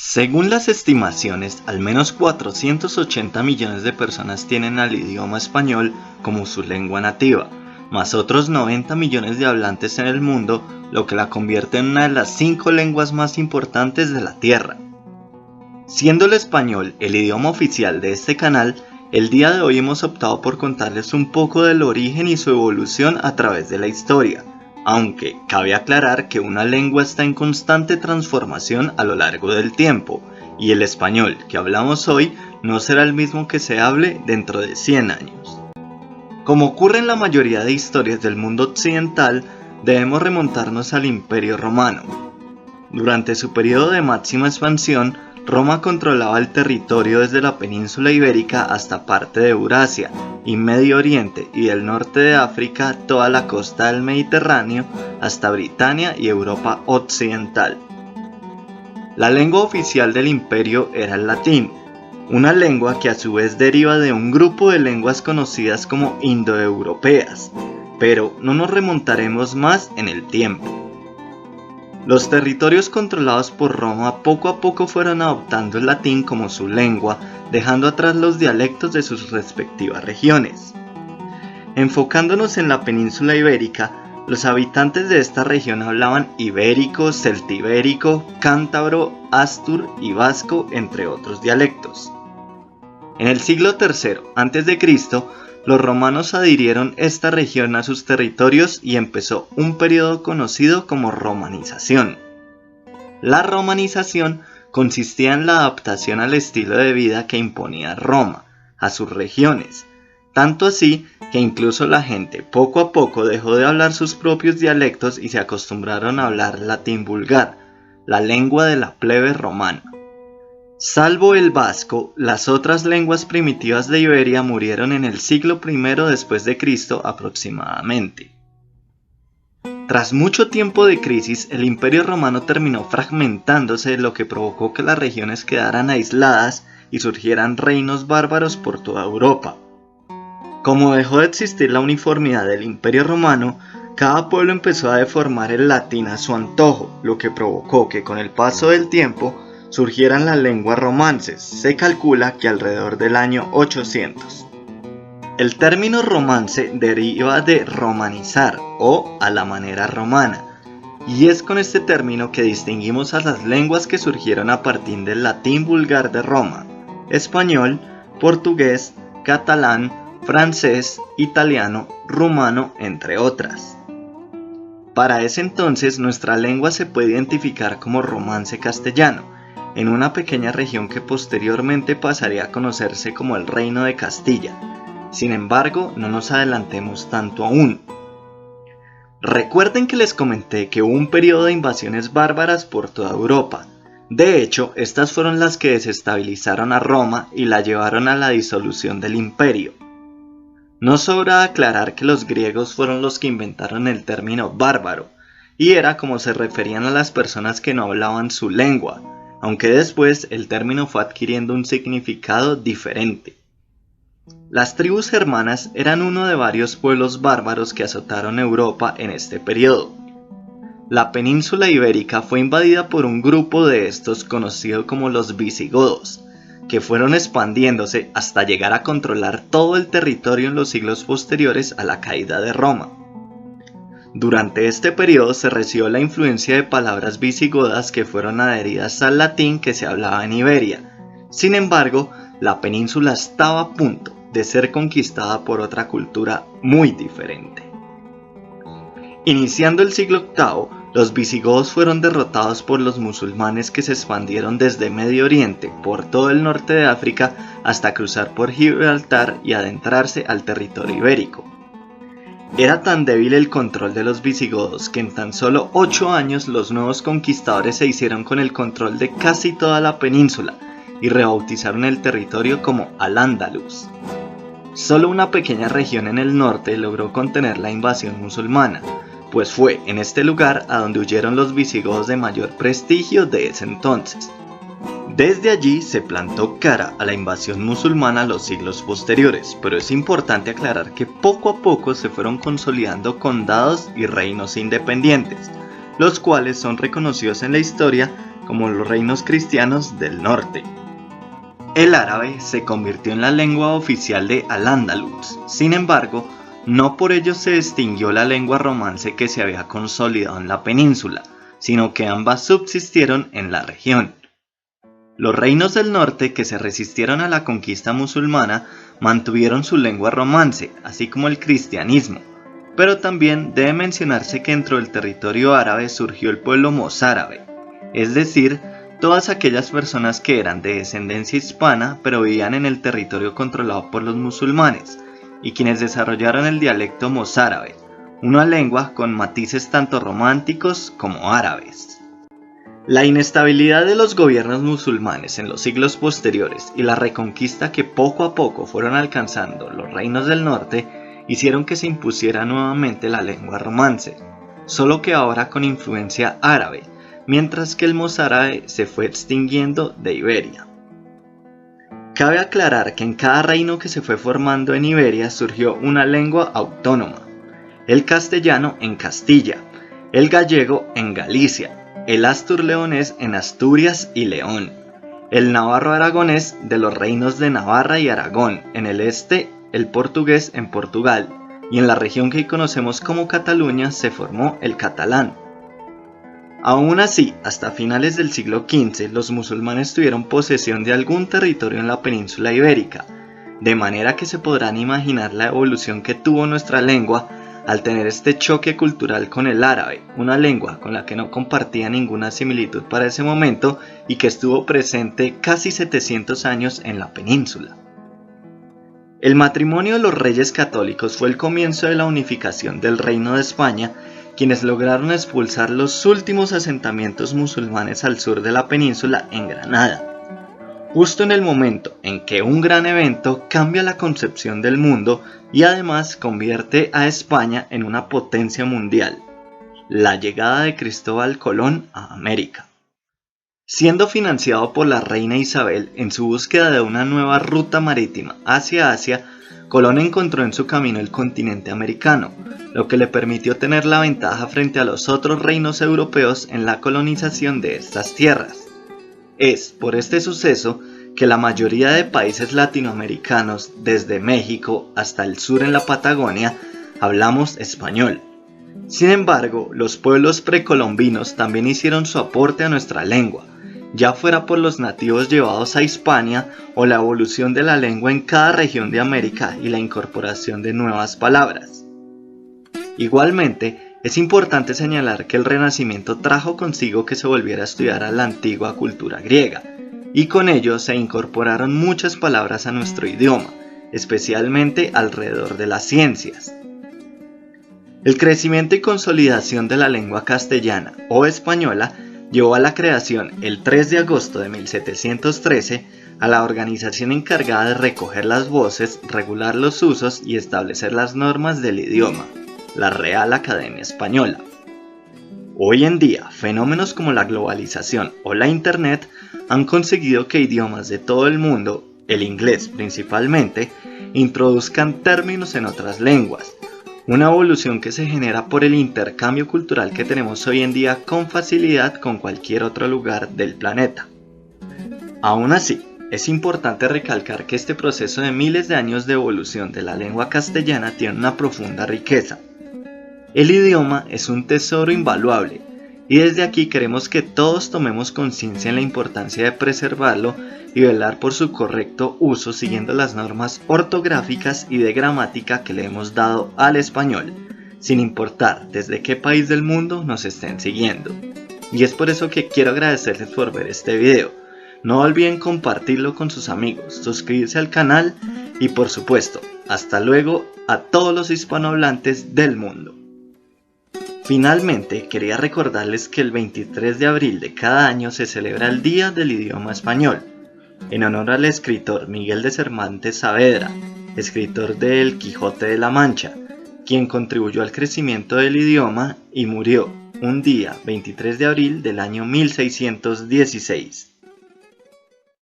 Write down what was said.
Según las estimaciones, al menos 480 millones de personas tienen al idioma español como su lengua nativa, más otros 90 millones de hablantes en el mundo, lo que la convierte en una de las 5 lenguas más importantes de la Tierra. Siendo el español el idioma oficial de este canal, el día de hoy hemos optado por contarles un poco del origen y su evolución a través de la historia. Aunque cabe aclarar que una lengua está en constante transformación a lo largo del tiempo, y el español que hablamos hoy no será el mismo que se hable dentro de 100 años. Como ocurre en la mayoría de historias del mundo occidental, debemos remontarnos al Imperio Romano. Durante su periodo de máxima expansión, Roma controlaba el territorio desde la península ibérica hasta parte de Eurasia y Medio Oriente y del norte de África toda la costa del Mediterráneo hasta Britania y Europa occidental. La lengua oficial del imperio era el latín, una lengua que a su vez deriva de un grupo de lenguas conocidas como indoeuropeas, pero no nos remontaremos más en el tiempo. Los territorios controlados por Roma poco a poco fueron adoptando el latín como su lengua, dejando atrás los dialectos de sus respectivas regiones. Enfocándonos en la península ibérica, los habitantes de esta región hablaban ibérico, celtibérico, cántabro, astur y vasco, entre otros dialectos. En el siglo III a.C., los romanos adhirieron esta región a sus territorios y empezó un periodo conocido como romanización. La romanización consistía en la adaptación al estilo de vida que imponía Roma a sus regiones, tanto así que incluso la gente poco a poco dejó de hablar sus propios dialectos y se acostumbraron a hablar latín vulgar, la lengua de la plebe romana. Salvo el vasco, las otras lenguas primitivas de Iberia murieron en el siglo I después de Cristo aproximadamente. Tras mucho tiempo de crisis, el Imperio Romano terminó fragmentándose, lo que provocó que las regiones quedaran aisladas y surgieran reinos bárbaros por toda Europa. Como dejó de existir la uniformidad del Imperio Romano, cada pueblo empezó a deformar el latín a su antojo, lo que provocó que con el paso del tiempo surgieran las lenguas romances. Se calcula que alrededor del año 800. El término romance deriva de romanizar o a la manera romana, y es con este término que distinguimos a las lenguas que surgieron a partir del latín vulgar de Roma: español, portugués, catalán, francés, italiano, rumano, entre otras. Para ese entonces nuestra lengua se puede identificar como romance castellano, en una pequeña región que posteriormente pasaría a conocerse como el Reino de Castilla. Sin embargo, no nos adelantemos tanto aún. Recuerden que les comenté que hubo un periodo de invasiones bárbaras por toda Europa. De hecho, estas fueron las que desestabilizaron a Roma y la llevaron a la disolución del imperio. No sobra aclarar que los griegos fueron los que inventaron el término bárbaro, y era como se referían a las personas que no hablaban su lengua, aunque después el término fue adquiriendo un significado diferente. Las tribus germanas eran uno de varios pueblos bárbaros que azotaron Europa en este periodo. La península ibérica fue invadida por un grupo de estos conocido como los visigodos, que fueron expandiéndose hasta llegar a controlar todo el territorio en los siglos posteriores a la caída de Roma. Durante este periodo se recibió la influencia de palabras visigodas que fueron adheridas al latín que se hablaba en Iberia. Sin embargo, la península estaba a punto de ser conquistada por otra cultura muy diferente. Iniciando el siglo VIII, los visigodos fueron derrotados por los musulmanes que se expandieron desde Medio Oriente por todo el norte de África hasta cruzar por Gibraltar y adentrarse al territorio ibérico. Era tan débil el control de los visigodos que en tan solo 8 años los nuevos conquistadores se hicieron con el control de casi toda la península y rebautizaron el territorio como Al-Ándalus. Solo una pequeña región en el norte logró contener la invasión musulmana, pues fue en este lugar a donde huyeron los visigodos de mayor prestigio de ese entonces. Desde allí se plantó cara a la invasión musulmana los siglos posteriores, pero es importante aclarar que poco a poco se fueron consolidando condados y reinos independientes, los cuales son reconocidos en la historia como los reinos cristianos del norte. El árabe se convirtió en la lengua oficial de Al-Ándalus. Sin embargo, no por ello se extinguió la lengua romance que se había consolidado en la península, sino que ambas subsistieron en la región. Los reinos del norte que se resistieron a la conquista musulmana mantuvieron su lengua romance, así como el cristianismo, pero también debe mencionarse que dentro del territorio árabe surgió el pueblo mozárabe, es decir, todas aquellas personas que eran de descendencia hispana pero vivían en el territorio controlado por los musulmanes, y quienes desarrollaron el dialecto mozárabe, una lengua con matices tanto románticos como árabes. La inestabilidad de los gobiernos musulmanes en los siglos posteriores y la reconquista que poco a poco fueron alcanzando los reinos del norte hicieron que se impusiera nuevamente la lengua romance, solo que ahora con influencia árabe, mientras que el mozárabe se fue extinguiendo de Iberia. Cabe aclarar que en cada reino que se fue formando en Iberia surgió una lengua autónoma, el castellano en Castilla, el gallego en Galicia, el astur-leonés en Asturias y León, el navarro-aragonés de los reinos de Navarra y Aragón en el este, el portugués en Portugal, y en la región que hoy conocemos como Cataluña se formó el catalán. Aún así, hasta finales del siglo XV, los musulmanes tuvieron posesión de algún territorio en la península ibérica, de manera que se podrán imaginar la evolución que tuvo nuestra lengua al tener este choque cultural con el árabe, una lengua con la que no compartía ninguna similitud para ese momento y que estuvo presente casi 700 años en la península. El matrimonio de los reyes católicos fue el comienzo de la unificación del Reino de España, quienes lograron expulsar los últimos asentamientos musulmanes al sur de la península en Granada, justo en el momento en que un gran evento cambia la concepción del mundo y además convierte a España en una potencia mundial, la llegada de Cristóbal Colón a América. Siendo financiado por la reina Isabel en su búsqueda de una nueva ruta marítima hacia Asia, Colón encontró en su camino el continente americano, lo que le permitió tener la ventaja frente a los otros reinos europeos en la colonización de estas tierras. Es por este suceso que la mayoría de países latinoamericanos, desde México hasta el sur en la Patagonia, hablamos español. Sin embargo, los pueblos precolombinos también hicieron su aporte a nuestra lengua, ya fuera por los nativos llevados a Hispania o la evolución de la lengua en cada región de América y la incorporación de nuevas palabras. Igualmente, es importante señalar que el Renacimiento trajo consigo que se volviera a estudiar a la antigua cultura griega, y con ello se incorporaron muchas palabras a nuestro idioma, especialmente alrededor de las ciencias. El crecimiento y consolidación de la lengua castellana o española llevó a la creación, el 3 de agosto de 1713, a la organización encargada de recoger las voces, regular los usos y establecer las normas del idioma, la Real Academia Española. Hoy en día, fenómenos como la globalización o la Internet han conseguido que idiomas de todo el mundo, el inglés principalmente, introduzcan términos en otras lenguas, una evolución que se genera por el intercambio cultural que tenemos hoy en día con facilidad con cualquier otro lugar del planeta. Aún así, es importante recalcar que este proceso de miles de años de evolución de la lengua castellana tiene una profunda riqueza. El idioma es un tesoro invaluable, y desde aquí queremos que todos tomemos conciencia en la importancia de preservarlo y velar por su correcto uso siguiendo las normas ortográficas y de gramática que le hemos dado al español, sin importar desde qué país del mundo nos estén siguiendo. Y es por eso que quiero agradecerles por ver este video. No olviden compartirlo con sus amigos, suscribirse al canal y por supuesto, hasta luego a todos los hispanohablantes del mundo. Finalmente, quería recordarles que el 23 de abril de cada año se celebra el Día del Idioma Español, en honor al escritor Miguel de Cervantes Saavedra, escritor de El Quijote de la Mancha, quien contribuyó al crecimiento del idioma y murió un día 23 de abril del año 1616.